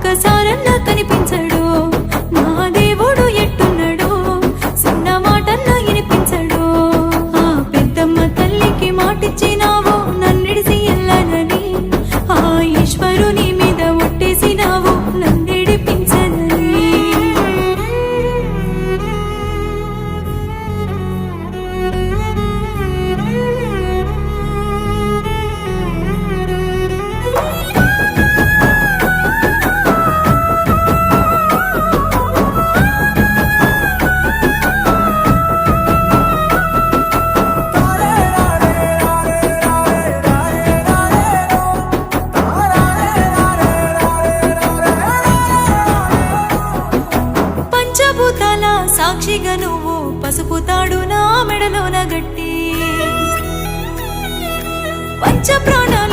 ఒక్కసారన్నా కనిపించడు నా దేవుడు ఎట్టున్నాడు చిన్న మాటన్నా వినిపించడు ఆ పెద్దమ్మ తల్లికి మాటిచ్చినావు నన్నిడిసి ఎల్లనని ఆ ఈశ్వరుని మీద ఒట్టేసినావు నన్నిడిపించనని పంచభూతాల సాక్షిగా నువ్వు పసుపు తాడు నా మెడలోన గట్టి పంచ ప్రాణాల